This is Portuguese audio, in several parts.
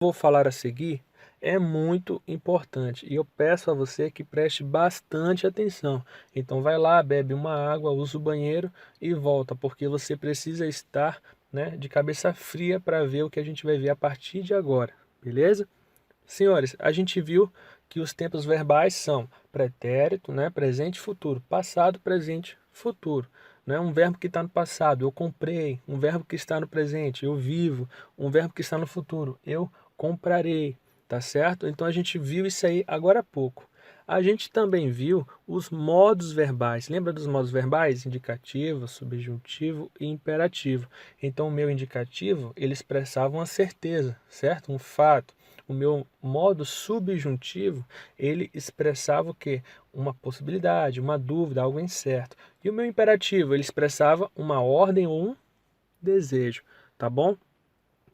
Vou falar a seguir é muito importante e eu peço a você que preste bastante atenção. Então vai lá, bebe uma água, usa o banheiro e volta, porque você precisa estar, né, de cabeça fria para ver o que a gente vai ver a partir de agora, beleza? Senhores, a gente viu que os tempos verbais são pretérito, né, presente e futuro, passado, presente, futuro. Né? Um verbo que está no passado, eu comprei. Um verbo que está no presente, eu vivo. Um verbo que está no futuro, eu comprarei. Tá certo? Então a gente viu isso aí agora há pouco. A gente também viu os modos verbais. Lembra dos modos verbais? Indicativo, subjuntivo e imperativo. Então o meu indicativo, ele expressava uma certeza, certo? Um fato. O meu modo subjuntivo, ele expressava o quê? Uma possibilidade, uma dúvida, algo incerto. E o meu imperativo, ele expressava uma ordem ou um desejo, tá bom?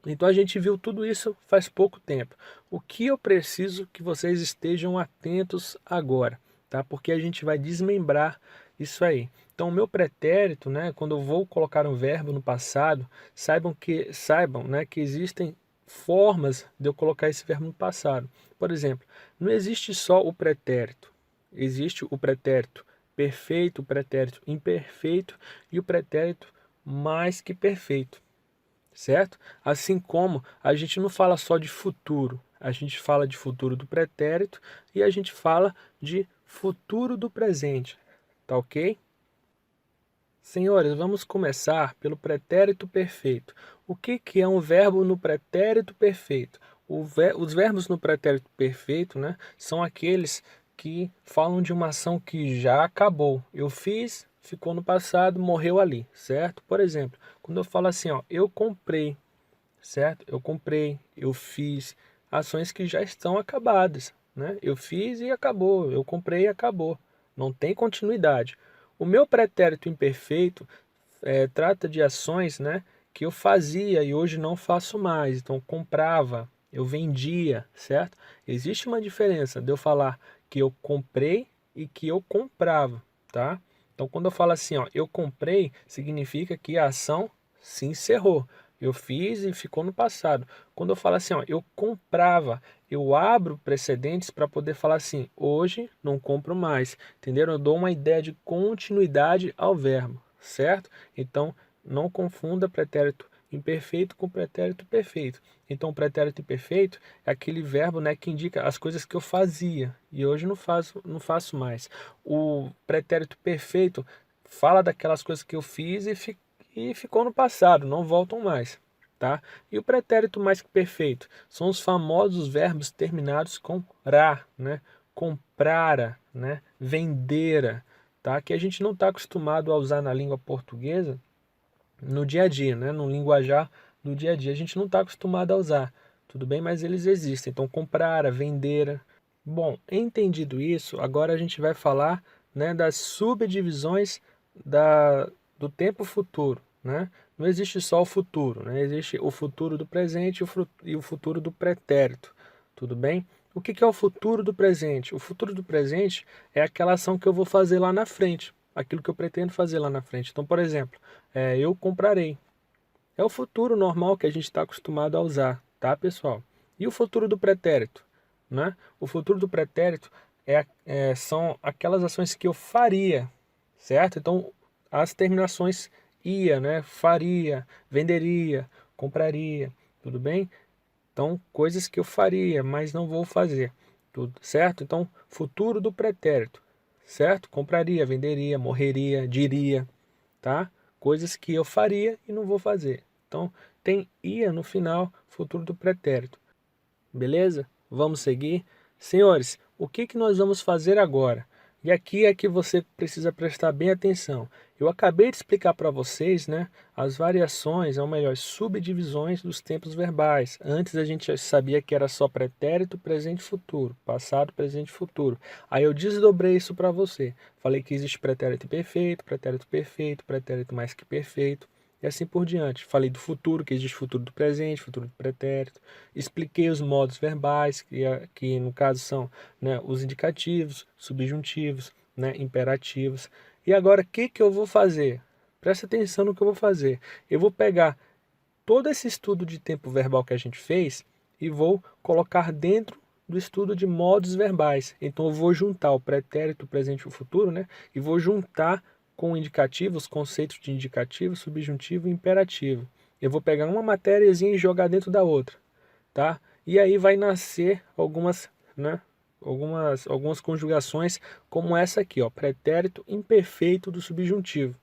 Então a gente viu tudo isso faz pouco tempo. O que eu preciso que vocês estejam atentos agora, tá? Porque a gente vai desmembrar isso aí. Então o meu pretérito, né, quando eu vou colocar um verbo no passado, saibam, né, que existem formas de eu colocar esse verbo no passado. Por exemplo, não existe só o pretérito. Existe o pretérito perfeito, o pretérito imperfeito e o pretérito mais que perfeito, certo? Assim como a gente não fala só de futuro, a gente fala de futuro do pretérito e a gente fala de futuro do presente, tá ok? Senhores, vamos começar pelo pretérito perfeito. O que é um verbo no pretérito perfeito? Os verbos no pretérito perfeito, né, são aqueles que falam de uma ação que já acabou. Eu fiz, ficou no passado, morreu ali, certo? Por exemplo, quando eu falo assim, ó, eu comprei, certo? Eu comprei, eu fiz ações que já estão acabadas, né? Eu fiz e acabou, eu comprei e acabou. Não tem continuidade. O meu pretérito imperfeito trata de ações, né, que eu fazia e hoje não faço mais. Então, comprava, eu vendia, certo? Existe uma diferença de eu falar que eu comprei e que eu comprava, tá? Então, quando eu falo assim, ó, eu comprei, significa que a ação se encerrou. Eu fiz e ficou no passado. Quando eu falo assim, ó, eu comprava, eu abro precedentes para poder falar assim, hoje não compro mais. Entenderam? Eu dou uma ideia de continuidade ao verbo, certo? Então, não confunda pretérito imperfeito com pretérito perfeito. Então, o pretérito imperfeito é aquele verbo, né, que indica as coisas que eu fazia e hoje não faço mais. O pretérito perfeito fala daquelas coisas que eu fiz e ficou no passado, não voltam mais, tá? E o pretérito mais que perfeito são os famosos verbos terminados com ra, né? Comprara, né? Vendera, tá? Que a gente não está acostumado a usar na língua portuguesa no dia a dia, né? No linguajar do dia a dia. A gente não está acostumado a usar, tudo bem? Mas eles existem. Então, comprara, vendera. Bom, entendido isso, agora a gente vai falar, né, das subdivisões do tempo futuro, né? Não existe só o futuro, né? Existe o futuro do presente e o futuro do pretérito, tudo bem? O que é o futuro do presente? O futuro do presente é aquela ação que eu vou fazer lá na frente, aquilo que eu pretendo fazer lá na frente. Então, por exemplo, eu comprarei. É o futuro normal que a gente está acostumado a usar, tá, pessoal? E o futuro do pretérito, né? O futuro do pretérito são aquelas ações que eu faria, certo? Então, as terminações ia, né? Faria, venderia, compraria, tudo bem? Então, coisas que eu faria, mas não vou fazer, tudo certo? Então, futuro do pretérito, certo? Compraria, venderia, morreria, diria, tá? Coisas que eu faria e não vou fazer. Então, tem ia no final, futuro do pretérito. Beleza? Vamos seguir? Senhores, o que que nós vamos fazer agora? E aqui é que você precisa prestar bem atenção. Eu acabei de explicar para vocês, né, as variações, ou melhor, subdivisões dos tempos verbais. Antes a gente já sabia que era só pretérito, presente e futuro, passado, presente e futuro. Aí eu desdobrei isso para você. Falei que existe pretérito perfeito, pretérito mais que perfeito e assim por diante. Falei do futuro, que existe futuro do presente, futuro do pretérito. Expliquei os modos verbais, que no caso são, né, os indicativos, subjuntivos, né, imperativos. E agora, o que que eu vou fazer? Presta atenção no que eu vou fazer. Eu vou pegar todo esse estudo de tempo verbal que a gente fez e vou colocar dentro do estudo de modos verbais. Então eu vou juntar o pretérito, o presente e o futuro, né? E vou juntar com o indicativo, os conceitos de indicativo, subjuntivo e imperativo. Eu vou pegar uma matériazinha e jogar dentro da outra, tá? E aí vai nascer algumas, né? Algumas conjugações como essa aqui, ó, pretérito imperfeito do subjuntivo,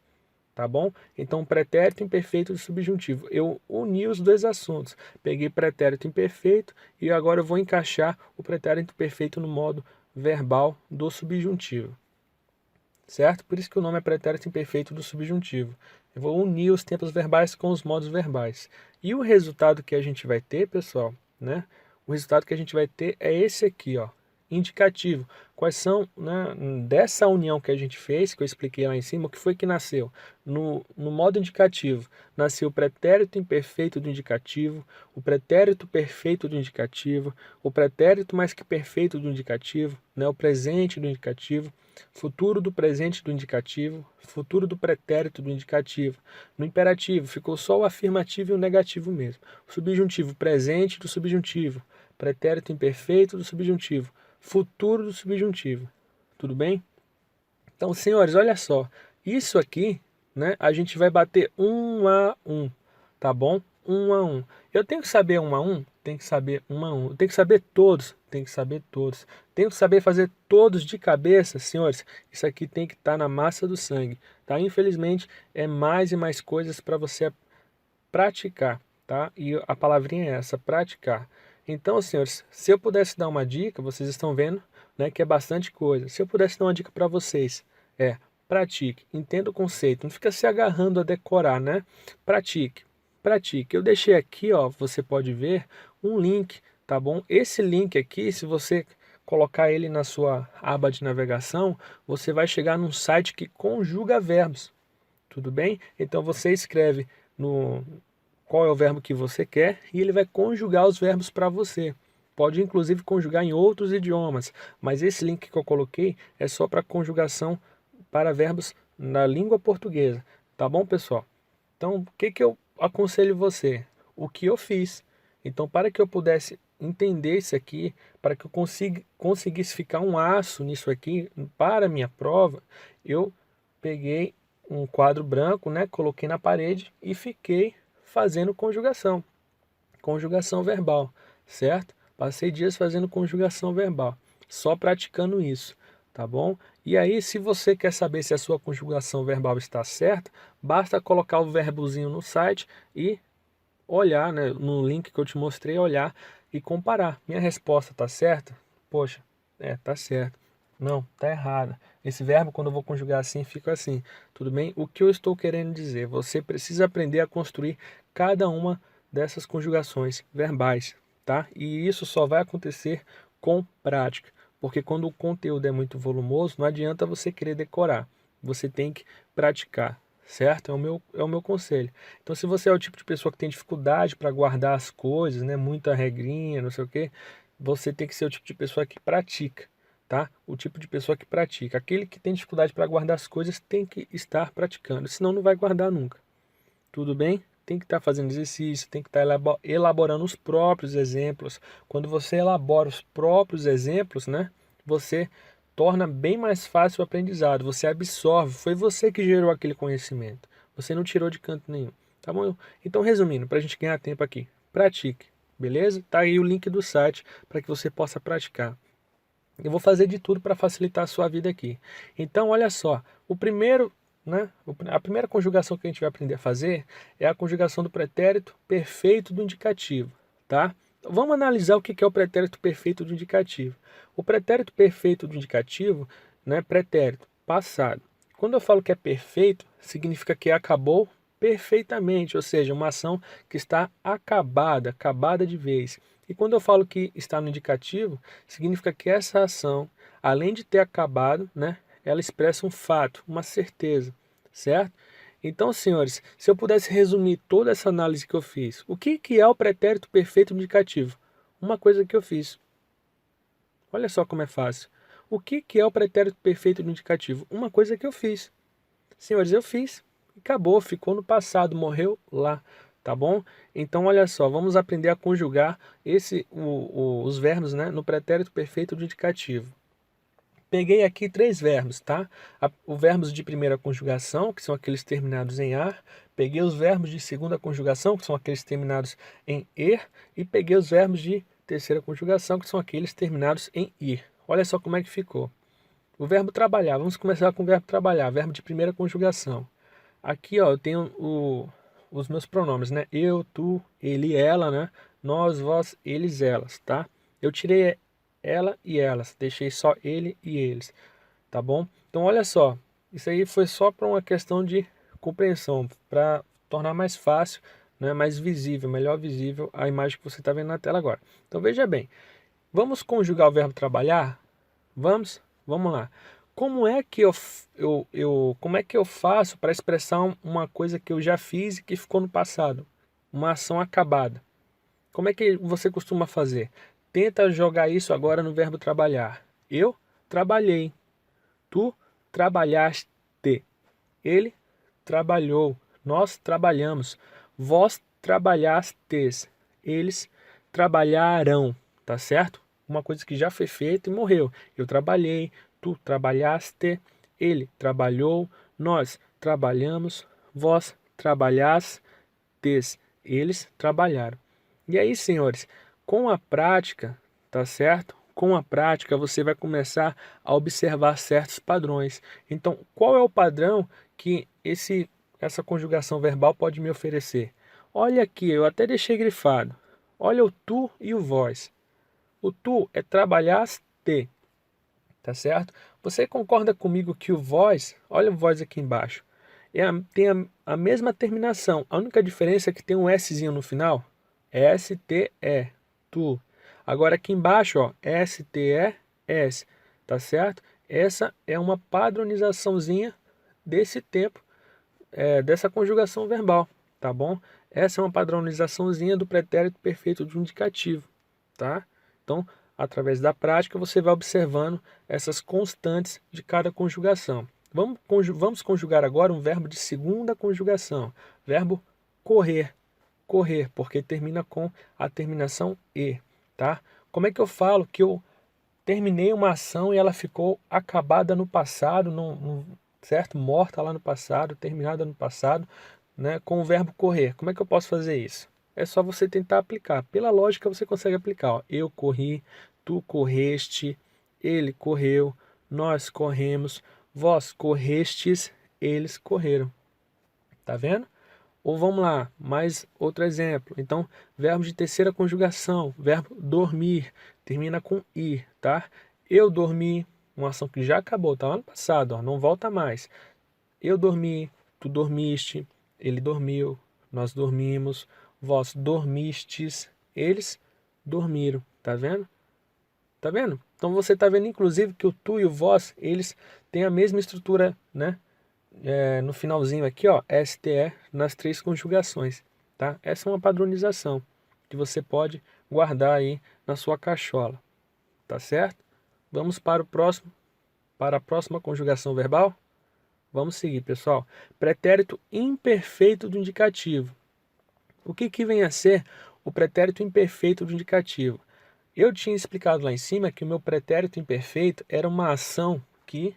tá bom? Então, pretérito imperfeito do subjuntivo. Eu uni os dois assuntos. Peguei pretérito imperfeito e agora eu vou encaixar o pretérito imperfeito no modo verbal do subjuntivo. Certo? Por isso que o nome é pretérito imperfeito do subjuntivo. Eu vou unir os tempos verbais com os modos verbais. E o resultado que a gente vai ter, pessoal, né? O resultado que a gente vai ter é esse aqui, ó, indicativo. Quais são, né, dessa união que a gente fez, que eu expliquei lá em cima, o que foi que nasceu? No modo indicativo, nasceu o pretérito imperfeito do indicativo, o pretérito perfeito do indicativo, o pretérito mais que perfeito do indicativo, né, o presente do indicativo, futuro do presente do indicativo, futuro do pretérito do indicativo. No imperativo ficou só o afirmativo e o negativo mesmo. O subjuntivo presente do subjuntivo, pretérito imperfeito do subjuntivo, futuro do subjuntivo. Tudo bem? Então, senhores, olha só. Isso aqui, né, a gente vai bater um a um, tá bom? Um a um. Eu tenho que saber um a um? Tem que saber um a um. Eu tenho que saber todos? Tem que saber todos. Tenho que saber fazer todos de cabeça, senhores. Isso aqui tem que estar na massa do sangue, tá? Infelizmente, é mais e mais coisas para você praticar, tá? E a palavrinha é essa, praticar. Então, senhores, se eu pudesse dar uma dica, vocês estão vendo, né, que é bastante coisa. Se eu pudesse dar uma dica para vocês, é pratique, entenda o conceito, não fica se agarrando a decorar, né? Pratique, pratique. Eu deixei aqui, ó, você pode ver um link, tá bom? Esse link aqui, se você colocar ele na sua aba de navegação, você vai chegar num site que conjuga verbos. Tudo bem? Então você escreve no qual é o verbo que você quer e ele vai conjugar os verbos para você. Pode inclusive conjugar em outros idiomas, mas esse link que eu coloquei é só para conjugação para verbos na língua portuguesa. Tá bom, pessoal? Então, o que que eu aconselho você? O que eu fiz. Então, para que eu pudesse entender isso aqui, para que eu conseguisse ficar um aço nisso aqui para a minha prova, eu peguei um quadro branco, né, coloquei na parede e fiquei fazendo conjugação, conjugação verbal, certo? Passei dias fazendo conjugação verbal, só praticando isso, tá bom? E aí, se você quer saber se a sua conjugação verbal está certa, basta colocar o verbozinho no site e olhar, né, no link que eu te mostrei, olhar e comparar. Minha resposta está certa? Poxa, tá certo. Não, tá errada. Esse verbo, quando eu vou conjugar assim, fica assim. Tudo bem? O que eu estou querendo dizer? Você precisa aprender a construir cada uma dessas conjugações verbais, tá? E isso só vai acontecer com prática. Porque quando o conteúdo é muito volumoso, não adianta você querer decorar. Você tem que praticar, certo? É o meu conselho. Então, se você é o tipo de pessoa que tem dificuldade para guardar as coisas, né? Muita regrinha, não sei o quê, você tem que ser o tipo de pessoa que pratica, tá? O tipo de pessoa que pratica. Aquele que tem dificuldade para guardar as coisas tem que estar praticando, senão não vai guardar nunca. Tudo bem? Tem que estar fazendo exercício, tem que estar elaborando os próprios exemplos. Quando você elabora os próprios exemplos, né? Você torna bem mais fácil o aprendizado. Você absorve. Foi você que gerou aquele conhecimento. Você não tirou de canto nenhum. Tá bom? Então, resumindo, para a gente ganhar tempo aqui, pratique. Beleza? Tá aí o link do site para que você possa praticar. Eu vou fazer de tudo para facilitar a sua vida aqui. Então, olha só, o primeiro, né, a primeira conjugação que a gente vai aprender a fazer é a conjugação do pretérito perfeito do indicativo, tá? Vamos analisar o que é o pretérito perfeito do indicativo. O pretérito perfeito do indicativo, né, pretérito passado. Quando eu falo que é perfeito, significa que acabou perfeitamente, ou seja, uma ação que está acabada, acabada de vez. E quando eu falo que está no indicativo, significa que essa ação, além de ter acabado, né, ela expressa um fato, uma certeza, certo? Então, senhores, se eu pudesse resumir toda essa análise que eu fiz, o que é o pretérito perfeito indicativo? Uma coisa que eu fiz. Olha só como é fácil. O que é o pretérito perfeito indicativo? Uma coisa que eu fiz. Senhores, eu fiz. Acabou, ficou no passado, morreu lá. tá bom? Então, olha só, vamos aprender a conjugar os verbos, né, no pretérito perfeito do indicativo. Peguei aqui 3 verbos, tá? O verbos de primeira conjugação, que são aqueles terminados em ar. Peguei os verbos de segunda conjugação, que são aqueles terminados em er. E peguei os verbos de terceira conjugação, que são aqueles terminados em ir. Olha só como é que ficou. O verbo trabalhar, vamos começar com o verbo trabalhar, verbo de primeira conjugação. Aqui, ó, eu tenho os meus pronomes, né? Eu, tu, ele, ela, né? Nós, vós, eles, elas, tá? Eu tirei ela e elas, deixei só ele e eles, tá bom? Então, olha só, isso aí foi só para uma questão de compreensão, para tornar mais fácil, né? Mais visível, melhor visível a imagem que você está vendo na tela agora. Então, veja bem, vamos conjugar o verbo trabalhar? Vamos? Vamos lá. Como é que como é que eu faço para expressar uma coisa que eu já fiz e que ficou no passado? Uma ação acabada. Como é que você costuma fazer? Tenta jogar isso agora no verbo trabalhar. Eu trabalhei. Tu trabalhaste. Ele trabalhou. Nós trabalhamos. Vós trabalhastes. Eles trabalharão. Tá certo? Uma coisa que já foi feita e morreu. Eu trabalhei, tu trabalhaste, ele trabalhou, nós trabalhamos, vós trabalhastes, eles trabalharam. E aí, senhores, com a prática, tá certo? Com a prática você vai começar a observar certos padrões. Então, qual é o padrão que essa conjugação verbal pode me oferecer? Olha aqui, eu até deixei grifado. Olha o tu e o vós. O tu é trabalhaste, tá certo? Você concorda comigo que o vós, olha o vós aqui embaixo, tem a mesma terminação. A única diferença é que tem um Szinho no final. S-T-E, tu. Agora aqui embaixo, ó, S-T-E-S, tá certo? Essa é uma padronizaçãozinha desse tempo, dessa conjugação verbal, tá bom? Essa é uma padronizaçãozinha do pretérito perfeito do indicativo, tá? Então, através da prática, você vai observando essas constantes de cada conjugação. Vamos conjugar agora um verbo de segunda conjugação. Verbo correr. Correr, porque termina com a terminação e, tá? Como é que eu falo que eu terminei uma ação e ela ficou acabada no passado, certo? Morta lá no passado, terminada no passado, né? Com o verbo correr. Como é que eu posso fazer isso? É só você tentar aplicar. Pela lógica você consegue aplicar. Ó. Eu corri, tu correste, ele correu, nós corremos, vós correstes, eles correram. Tá vendo? Ou vamos lá, mais outro exemplo. Então, verbo de terceira conjugação, verbo dormir, termina com ir, tá? Eu dormi, uma ação que já acabou, tá lá no passado, ó, não volta mais. Eu dormi, tu dormiste, ele dormiu, nós dormimos, vós dormistes, eles dormiram, tá vendo? Tá vendo? Então você tá vendo inclusive que o tu e o vós, eles têm a mesma estrutura, né? No finalzinho aqui, ó, STE nas 3 conjugações, tá? Essa é uma padronização que você pode guardar aí na sua cachola, tá certo? Vamos para a próxima conjugação verbal? Vamos seguir, pessoal. Pretérito imperfeito do indicativo. O que vem a ser o pretérito imperfeito do indicativo? Eu tinha explicado lá em cima que o meu pretérito imperfeito era uma ação que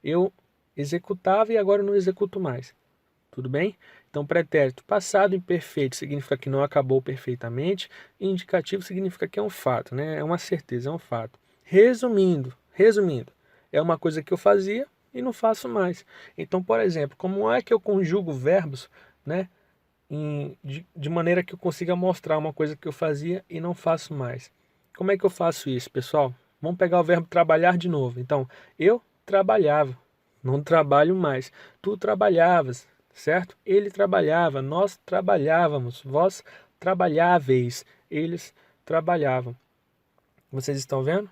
eu executava e agora eu não executo mais. Tudo bem? Então, pretérito passado imperfeito significa que não acabou perfeitamente, e indicativo significa que é um fato, né? É uma certeza, é um fato. Resumindo, é uma coisa que eu fazia e não faço mais. Então, por exemplo, como é que eu conjugo verbos, né? De maneira que eu consiga mostrar uma coisa que eu fazia e não faço mais. Como é que eu faço isso, pessoal? Vamos pegar o verbo trabalhar de novo. Então, eu trabalhava, não trabalho mais. Tu trabalhavas, certo? Ele trabalhava, nós trabalhávamos, vós trabalháveis, eles trabalhavam. Vocês estão vendo?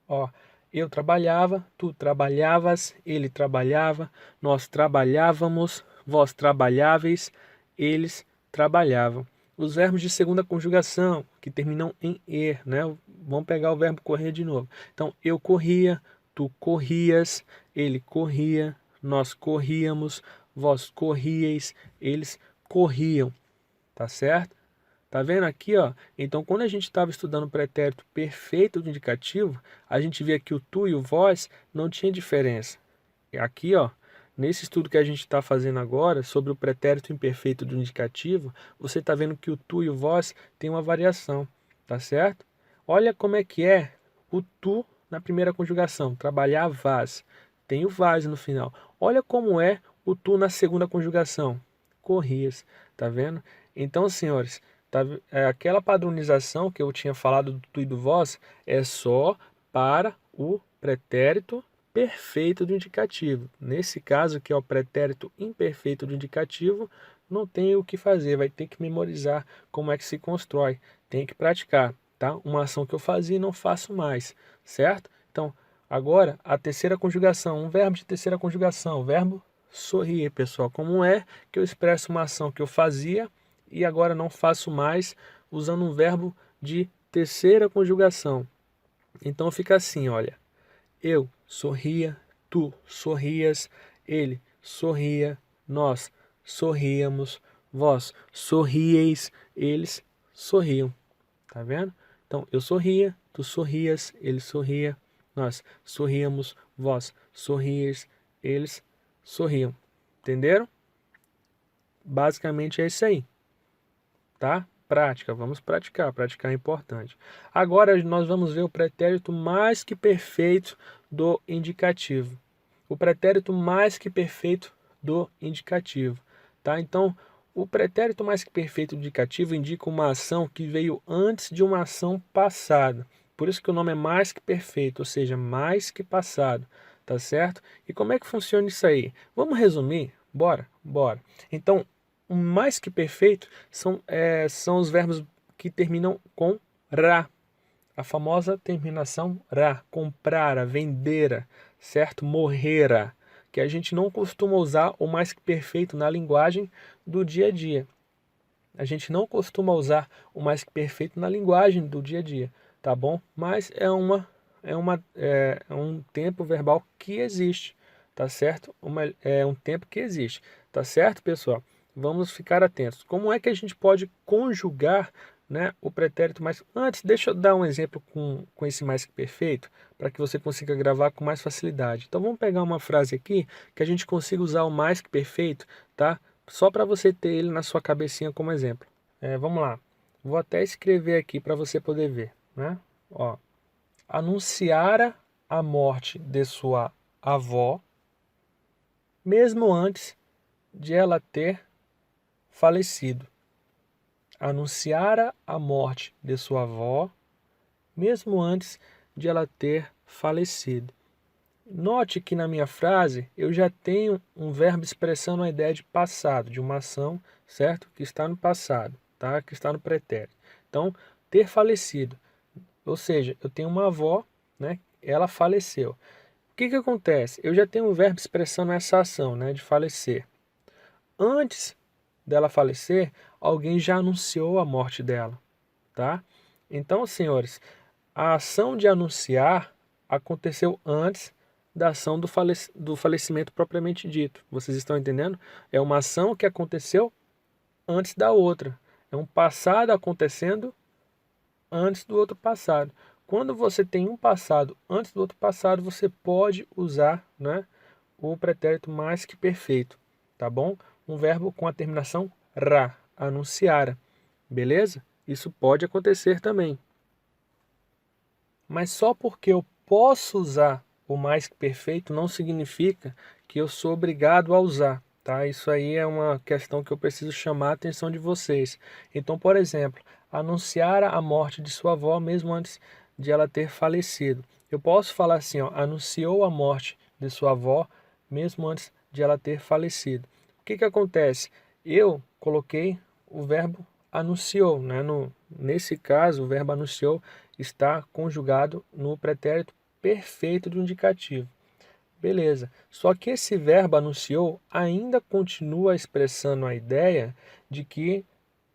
Ó, eu trabalhava, tu trabalhavas, ele trabalhava, nós trabalhávamos, vós trabalháveis, eles trabalhavam. Os verbos de segunda conjugação, que terminam em er, né? Vamos pegar o verbo correr de novo. Então, eu corria, tu corrias, ele corria, nós corríamos, vós corríeis, eles corriam. tá certo? Tá vendo aqui, ó? Então, quando a gente estava estudando o pretérito perfeito do indicativo, a gente via que o tu e o vós não tinha diferença. E aqui, ó, nesse estudo que a gente está fazendo agora, sobre o pretérito imperfeito do indicativo, você está vendo que o tu e o vós tem uma variação, tá certo? Olha como é que é o tu na primeira conjugação, trabalhavas, tem o vas no final. Olha como é o tu na segunda conjugação, corrias, tá vendo? Então, senhores, tá, aquela padronização que eu tinha falado do tu e do vós é só para o pretérito perfeito do indicativo. Nesse caso, que é o pretérito imperfeito do indicativo, não tem o que fazer, vai ter que memorizar como é que se constrói, tem que praticar, tá? Uma ação que eu fazia e não faço mais, certo? Então, agora, a terceira conjugação, um verbo de terceira conjugação, o verbo sorrir, pessoal. Como é que eu expresso uma ação que eu fazia e agora não faço mais, usando um verbo de terceira conjugação? Então fica assim, olha. Eu sorria, tu sorrias, ele sorria, nós sorríamos, vós sorrieis, eles sorriam. Tá vendo? Então, eu sorria, tu sorrias, ele sorria, nós sorríamos, vós sorrieis, eles sorriam. Entenderam? Basicamente é isso aí, tá? Prática, vamos praticar, praticar é importante. Agora nós vamos ver o pretérito mais que perfeito do indicativo. O pretérito mais que perfeito do indicativo, tá? Então, o pretérito mais que perfeito do indicativo indica uma ação que veio antes de uma ação passada. Por isso que o nome é mais que perfeito, ou seja, mais que passado, tá certo? E como é que funciona isso aí? Vamos resumir? Bora? Bora. Então, o mais que perfeito são os verbos que terminam com ra. A famosa terminação ra, comprara, vendera, certo? Morrera, que a gente não costuma usar o mais que perfeito na linguagem do dia a dia. A gente não costuma usar o mais que perfeito na linguagem do dia a dia, tá bom? Mas é um tempo verbal que existe, tá certo? É um tempo que existe, tá certo, pessoal? Vamos ficar atentos. Como é que a gente pode conjugar, né, o pretérito mais... Antes, deixa eu dar um exemplo com esse mais que perfeito, para que você consiga gravar com mais facilidade. Então vamos pegar uma frase aqui que a gente consiga usar o mais que perfeito, tá? Só para você ter ele na sua cabecinha como exemplo. Vamos lá. Vou até escrever aqui para você poder ver, né? Ó, anunciara a morte de sua avó, mesmo antes de ela ter falecido. Anunciara a morte de sua avó, mesmo antes de ela ter falecido. Note que na minha frase eu já tenho um verbo expressando a ideia de passado, de uma ação, certo? Que está no passado, tá? Que está no pretérito. Então, ter falecido. Ou seja, eu tenho uma avó, né? Ela faleceu. O que que acontece? Eu já tenho um verbo expressando essa ação, né? De falecer. Antes dela falecer, alguém já anunciou a morte dela, tá? Então, senhores, a ação de anunciar aconteceu antes da ação do falecimento propriamente dito. Vocês estão entendendo? É uma ação que aconteceu antes da outra. É um passado acontecendo antes do outro passado. Quando você tem um passado antes do outro passado, você pode usar, né, o pretérito mais que perfeito, tá bom? Um verbo com a terminação ra, anunciara, beleza? Isso pode acontecer também. Mas só porque eu posso usar o mais que perfeito não significa que eu sou obrigado a usar, tá? Isso aí é uma questão que eu preciso chamar a atenção de vocês. Então, por exemplo, anunciar a morte de sua avó mesmo antes de ela ter falecido. Eu posso falar assim, ó, anunciou a morte de sua avó mesmo antes de ela ter falecido. O que que acontece? Eu coloquei o verbo anunciou, né? Nesse caso, o verbo anunciou está conjugado no pretérito perfeito do indicativo. Beleza. Só que esse verbo anunciou ainda continua expressando a ideia de que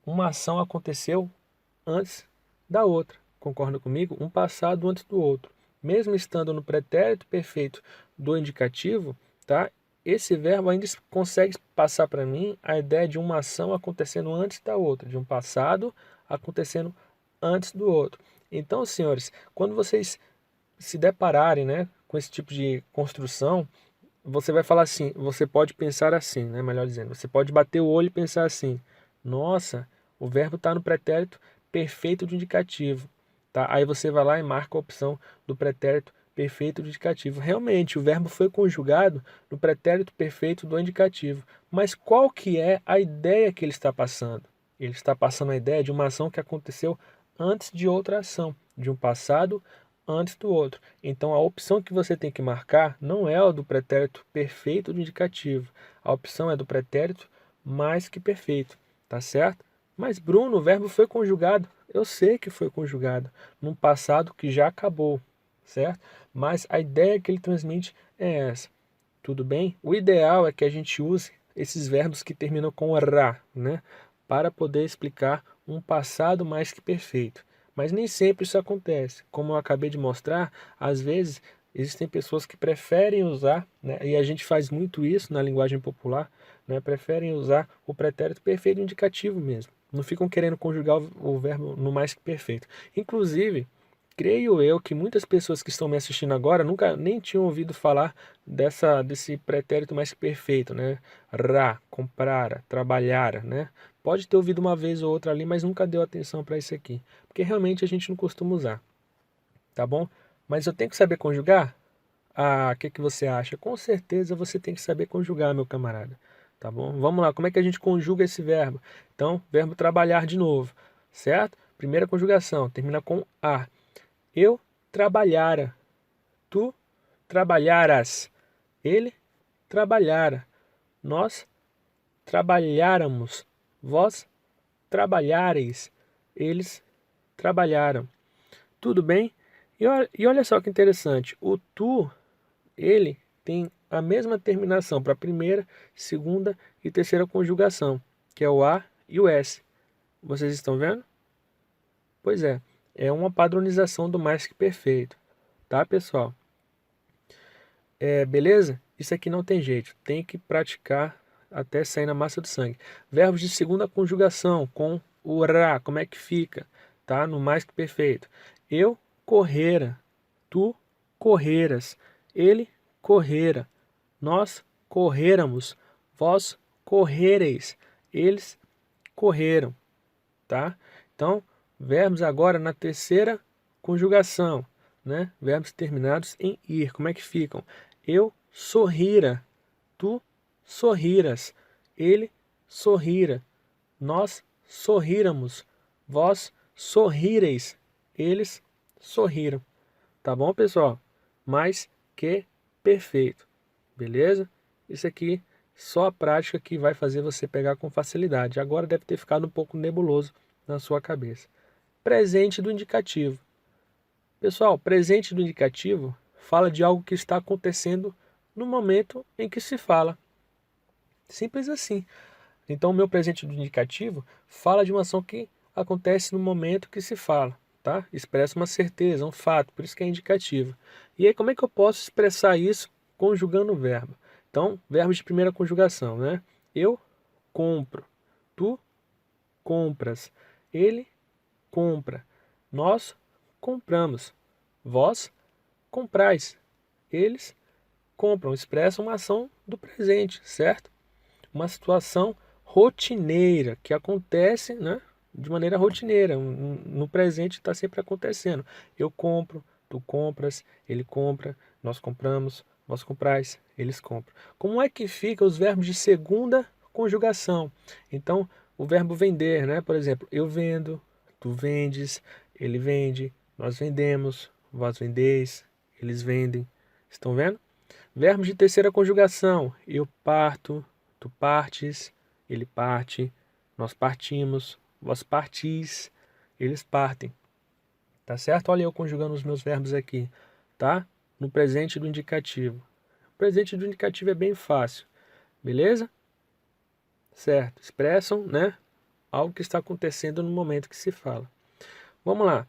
uma ação aconteceu antes da outra. Concorda comigo? Um passado antes do outro. Mesmo estando no pretérito perfeito do indicativo, tá? esse verbo ainda consegue passar para mim a ideia de uma ação acontecendo antes da outra, de um passado acontecendo antes do outro. Então, senhores, quando vocês se depararem, né, com esse tipo de construção, você vai falar assim, você pode pensar assim, né, melhor dizendo, você pode bater o olho e pensar assim, nossa, o verbo está no pretérito perfeito do indicativo, tá? Aí você vai lá e marca a opção do pretérito perfeito do indicativo. Realmente, o verbo foi conjugado no pretérito perfeito do indicativo, mas qual que é a ideia que ele está passando? Ele está passando a ideia de uma ação que aconteceu antes de outra ação, de um passado antes do outro. Então a opção que você tem que marcar não é a do pretérito perfeito do indicativo. A opção é do pretérito mais que perfeito, tá certo? Mas Bruno, o verbo foi conjugado. Eu sei que foi conjugado num passado que já acabou, certo? Mas a ideia que ele transmite é essa. Tudo bem? O ideal é que a gente use esses verbos que terminam com ra, né? Para poder explicar um passado mais que perfeito. Mas nem sempre isso acontece. Como eu acabei de mostrar, às vezes existem pessoas que preferem usar, né? E a gente faz muito isso na linguagem popular, né? Preferem usar o pretérito perfeito indicativo mesmo. Não ficam querendo conjugar o verbo no mais que perfeito. Inclusive, creio eu que muitas pessoas que estão me assistindo agora nunca nem tinham ouvido falar desse pretérito mais que perfeito, né? Ra, comprara, trabalhara, né? Pode ter ouvido uma vez ou outra ali, mas nunca deu atenção para isso aqui, porque realmente a gente não costuma usar, tá bom? Mas eu tenho que saber conjugar? Ah, o que que você acha? Com certeza você tem que saber conjugar, meu camarada, tá bom? Vamos lá, como é que a gente conjuga esse verbo? Então, verbo trabalhar de novo, certo? Primeira conjugação, termina com a. Eu trabalhara, tu trabalharas, ele trabalhara, nós trabalháramos, vós trabalhareis, eles trabalharam. Tudo bem? E olha só que interessante, o tu, ele tem a mesma terminação para a primeira, segunda e terceira conjugação, que é o a e o s. Vocês estão vendo? Pois é uma padronização do mais que perfeito, tá, pessoal? Beleza? Isso aqui não tem jeito, tem que praticar até sair na massa do sangue. Verbos de segunda conjugação com o ra, como é que fica? Tá? No mais que perfeito. Eu correra, tu correras, ele correra, nós correramos, vós correreis, eles correram, tá? Então, verbos agora na terceira conjugação, né? Verbos terminados em ir, como é que ficam? Eu sorrira, tu sorriras, ele sorrira, nós sorríramos, vós sorrireis, eles sorriram. Tá bom, pessoal? Mais que perfeito. Beleza? Isso aqui só a prática que vai fazer você pegar com facilidade. Agora deve ter ficado um pouco nebuloso na sua cabeça. Presente do indicativo. Pessoal, presente do indicativo fala de algo que está acontecendo no momento em que se fala. Simples assim. Então, o meu presente do indicativo fala de uma ação que acontece no momento que se fala, tá? Expressa uma certeza, um fato, por isso que é indicativo. E aí, como é que eu posso expressar isso conjugando o verbo? Então, verbos de primeira conjugação, né? Eu compro, tu compras, ele compra, nós compramos, vós comprais, eles compram, expressam uma ação do presente, certo? Uma situação rotineira que acontece, né, de maneira rotineira. No presente está sempre acontecendo. Eu compro, tu compras, ele compra, nós compramos, vós comprais, eles compram. Como é que fica os verbos de segunda conjugação? Então, o verbo vender, né? Por exemplo, eu vendo, tu vendes, ele vende, nós vendemos, vós vendeis, eles vendem. Estão vendo? Verbos de terceira conjugação. Eu parto, tu partes, ele parte, nós partimos, vós partis, eles partem. Tá certo? Olha eu conjugando os meus verbos aqui, tá? No presente do indicativo. O presente do indicativo é bem fácil, beleza? Certo. Expressam, né? Algo que está acontecendo no momento que se fala. Vamos lá.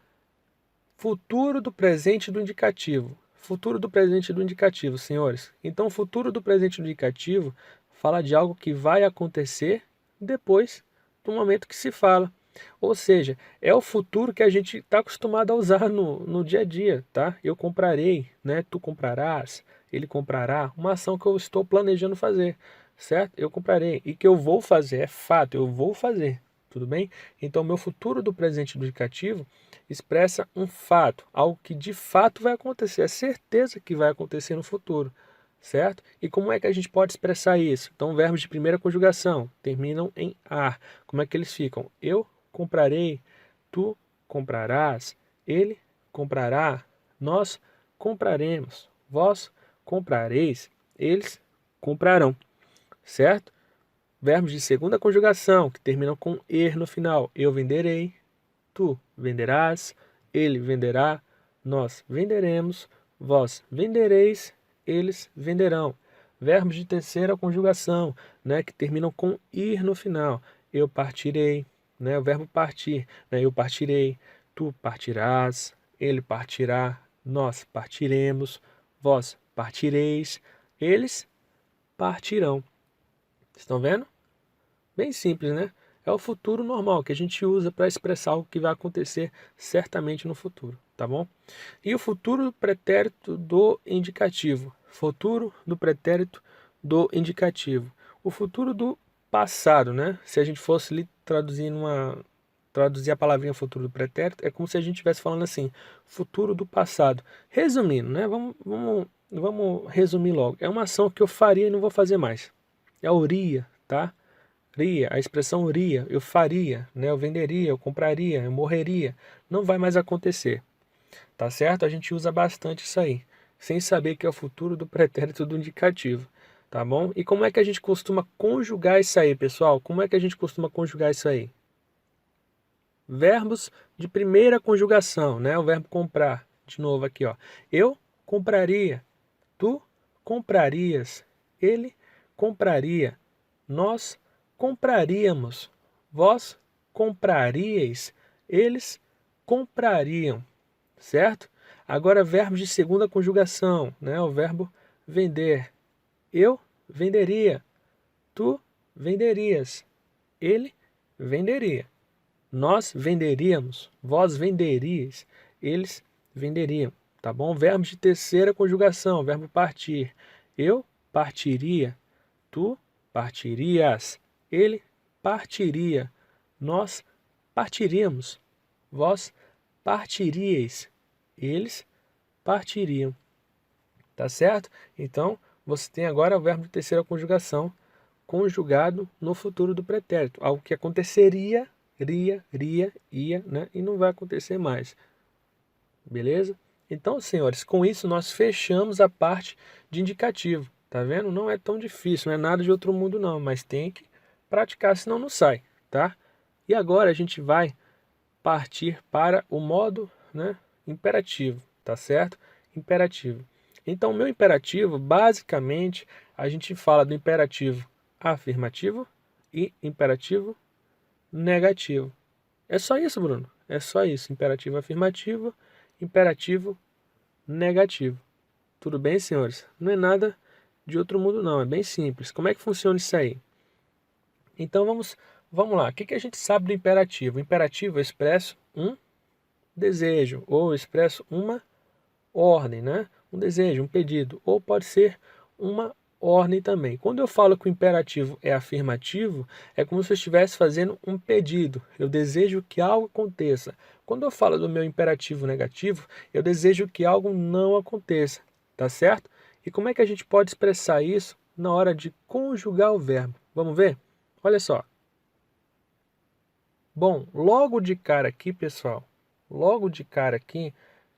Futuro do presente do indicativo. Futuro do presente do indicativo, senhores. Então, o futuro do presente do indicativo fala de algo que vai acontecer depois do momento que se fala. Ou seja, é o futuro que a gente está acostumado a usar no dia a dia, tá? Eu comprarei, né? Tu comprarás, ele comprará. Uma ação que eu estou planejando fazer, certo? Eu comprarei. E que eu vou fazer, é fato, eu vou fazer, tudo bem? Então, meu futuro do presente do indicativo expressa um fato, algo que de fato vai acontecer, é certeza que vai acontecer no futuro, certo? E como é que a gente pode expressar isso? Então, verbos de primeira conjugação terminam em ar. Como é que eles ficam? Eu comprarei, tu comprarás, ele comprará, nós compraremos, vós comprareis, eles comprarão, certo? Verbos de segunda conjugação que terminam com er no final. Eu venderei, tu venderás, ele venderá, nós venderemos, vós vendereis, eles venderão. Verbos de terceira conjugação, né, que terminam com ir no final. Eu partirei, né, o verbo partir, né, eu partirei, tu partirás, ele partirá, nós partiremos, vós partireis, eles partirão. Estão vendo? Bem simples, né? É o futuro normal que a gente usa para expressar algo que vai acontecer certamente no futuro, tá bom? E o futuro do pretérito do indicativo. Futuro do pretérito do indicativo. O futuro do passado, né? Se a gente fosse traduzir a palavrinha futuro do pretérito, é como se a gente estivesse falando assim, futuro do passado. Resumindo, né? Vamos resumir logo. É uma ação que eu faria e não vou fazer mais. É a uria, tá? A expressão iria, eu faria, né? Eu venderia, eu compraria, eu morreria, não vai mais acontecer, tá certo? A gente usa bastante isso aí, sem saber que é o futuro do pretérito do indicativo, tá bom? E como é que a gente costuma conjugar isso aí, pessoal? Como é que a gente costuma conjugar isso aí? Verbos de primeira conjugação, né? O verbo comprar, de novo aqui, ó. Eu compraria, tu comprarias, ele compraria, nós compraríamos, vós compraríeis, eles comprariam, certo? Agora, verbos de segunda conjugação, né? O verbo vender. Eu venderia, tu venderias, ele venderia. Nós venderíamos, vós venderias, eles venderiam, tá bom? Verbos de terceira conjugação, verbo partir. Eu partiria, tu partirias, ele partiria, nós partiríamos, vós partiríeis, eles partiriam, tá certo? Então, você tem agora o verbo de terceira conjugação conjugado no futuro do pretérito, algo que aconteceria, ia, né? E não vai acontecer mais, beleza? Então, senhores, com isso nós fechamos a parte de indicativo, tá vendo? Não é tão difícil, não é nada de outro mundo não, mas tem que praticar, senão não sai, tá? E agora a gente vai partir para o modo, né, imperativo, tá certo? Imperativo. Então, o meu imperativo, basicamente, a gente fala do imperativo afirmativo e imperativo negativo. É só isso, Bruno. É só isso. Imperativo afirmativo, imperativo negativo. Tudo bem, senhores? Não é nada de outro mundo, não. É bem simples. Como é que funciona isso aí? Então, vamos lá. O que a gente sabe do imperativo? O imperativo eu expresso um desejo, ou eu expresso uma ordem, né? Um desejo, um pedido. Ou pode ser uma ordem também. Quando eu falo que o imperativo é afirmativo, é como se eu estivesse fazendo um pedido. Eu desejo que algo aconteça. Quando eu falo do meu imperativo negativo, eu desejo que algo não aconteça, tá certo? E como é que a gente pode expressar isso na hora de conjugar o verbo? Vamos ver? Olha só. Bom, logo de cara aqui, pessoal, logo de cara aqui,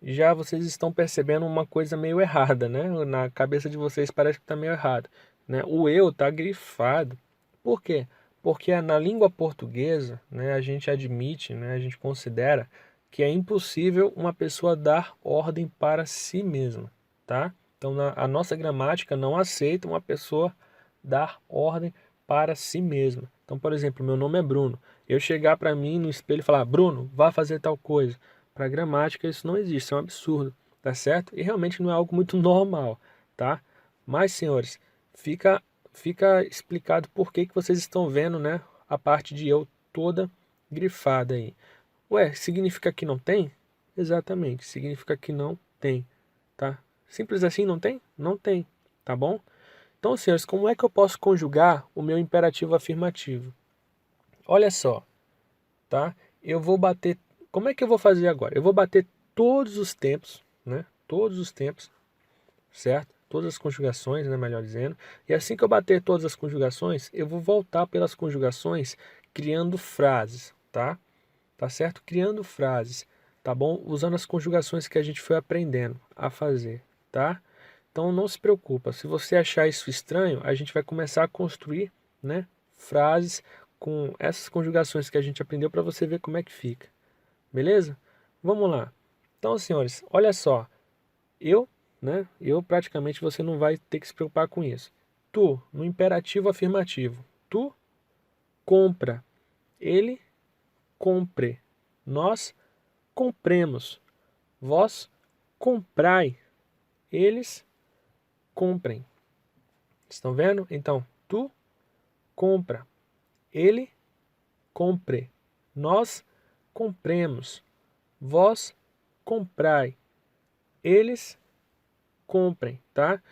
já vocês estão percebendo uma coisa meio errada, né? Na cabeça de vocês parece que está meio errado, né? O eu está grifado. Por quê? Porque na língua portuguesa, né, a gente admite, né, a gente considera que é impossível uma pessoa dar ordem para si mesma, tá? Então, a nossa gramática não aceita uma pessoa dar ordem para si mesma. Então, por exemplo, meu nome é Bruno. Eu chegar para mim no espelho e falar, Bruno, vá fazer tal coisa. Para a gramática isso não existe, isso é um absurdo. tá certo? E realmente não é algo muito normal, tá? Mas, senhores, fica explicado por que que vocês estão vendo, né, a parte de eu toda grifada aí. Ué, significa que não tem? Exatamente, significa que não tem, tá? Simples assim, não tem? Não tem, tá bom? Então, senhores, como é que eu posso conjugar o meu imperativo afirmativo? Olha só, tá? Eu vou bater. Como é que eu vou fazer agora? Eu vou bater todos os tempos, né? Todos os tempos, certo? Todas as conjugações, né? Melhor dizendo. E assim que eu bater todas as conjugações, eu vou voltar pelas conjugações criando frases, tá? Tá certo? Criando frases, tá bom? Usando as conjugações que a gente foi aprendendo a fazer, tá? Então não se preocupa. Se você achar isso estranho, a gente vai começar a construir, né, frases com essas conjugações que a gente aprendeu para você ver como é que fica. Beleza? Vamos lá. Então, senhores, olha só. Eu, né? Eu praticamente você não vai ter que se preocupar com isso. Tu, no imperativo afirmativo. Tu compra. Ele compre. Nós compremos. Vós comprai. Eles comprem. Estão vendo? Então, tu compra. Ele compre. Nós compremos. Vós comprai. Eles comprem, tá?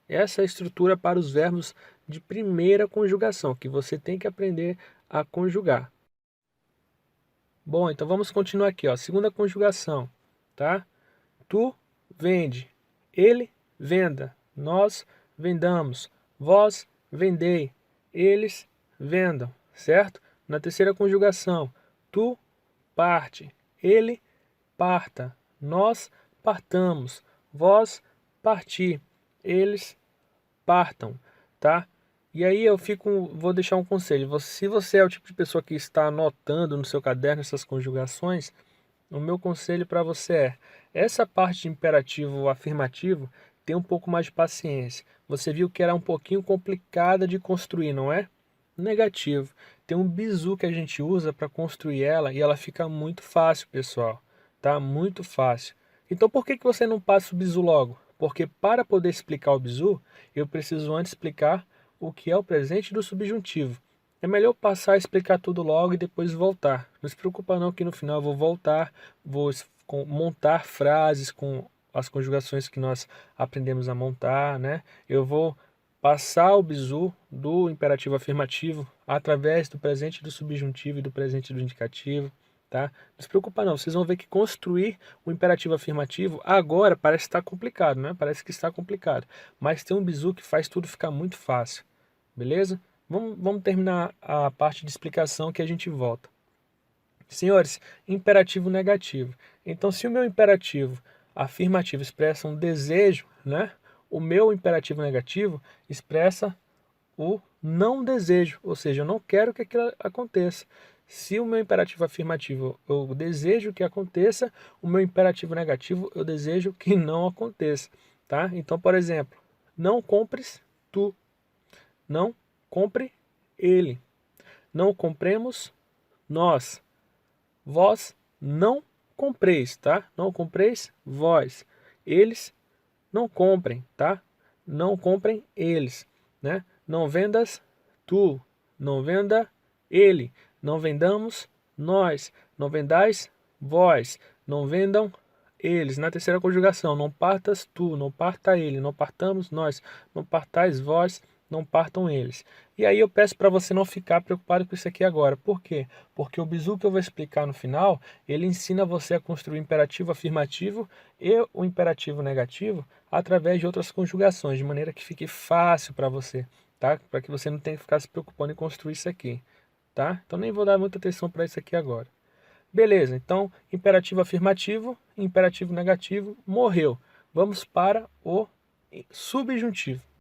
Essa é a estrutura para os verbos de primeira conjugação, que você tem que aprender a conjugar. Bom, então vamos continuar aqui, ó. Segunda conjugação, tá? Tu vende, ele venda, nós vendamos, vós vendei, eles vendam, certo? Na terceira conjugação, tu parte, ele parta, nós partamos, vós parti, eles partam, tá? E aí vou deixar um conselho. Se você é o tipo de pessoa que está anotando no seu caderno essas conjugações, o meu conselho para você é: essa parte de imperativo afirmativo, tem um pouco mais de paciência. Você viu que era um pouquinho complicada de construir, não é? Negativo. Tem um bizu que a gente usa para construir ela e ela fica muito fácil, pessoal. Tá? Muito fácil. Então por que que você não passa o bizu logo? Porque para poder explicar o bizu, eu preciso antes explicar o que é o presente do subjuntivo. É melhor passar a explicar tudo logo e depois voltar. Não se preocupa não que no final eu vou voltar, montar frases com as conjugações que nós aprendemos a montar, né? Eu vou passar o bizu do imperativo afirmativo através do presente do subjuntivo e do presente do indicativo, tá? Não se preocupa não, vocês vão ver que construir o imperativo afirmativo agora parece estar complicado, né? Parece que está complicado, mas tem um bizu que faz tudo ficar muito fácil, beleza? Vamos terminar a parte de explicação que a gente volta. Senhores, imperativo negativo. Então, se o meu imperativo afirmativo expressa um desejo, né? O meu imperativo negativo expressa o não desejo, ou seja, eu não quero que aquilo aconteça. Se o meu imperativo afirmativo eu desejo que aconteça, o meu imperativo negativo eu desejo que não aconteça, tá? Então, por exemplo, não compres tu, não compre ele, não compremos nós, vós não compreis, tá? Não compreis vós, eles não comprem, tá? Não comprem eles, né? Não vendas tu, não venda ele, não vendamos nós, não vendais vós, não vendam eles. Na terceira conjugação, não partas tu, não parta ele, não partamos nós, não partais vós, não partam eles. E aí eu peço para você não ficar preocupado com isso aqui agora. Por quê? Porque o bizu que eu vou explicar no final, ele ensina você a construir o imperativo afirmativo e o imperativo negativo através de outras conjugações, de maneira que fique fácil para você, tá? Para que você não tenha que ficar se preocupando em construir isso aqui, tá? Então nem vou dar muita atenção para isso aqui agora. Beleza, então imperativo afirmativo, imperativo negativo, morreu. Vamos para o subjuntivo.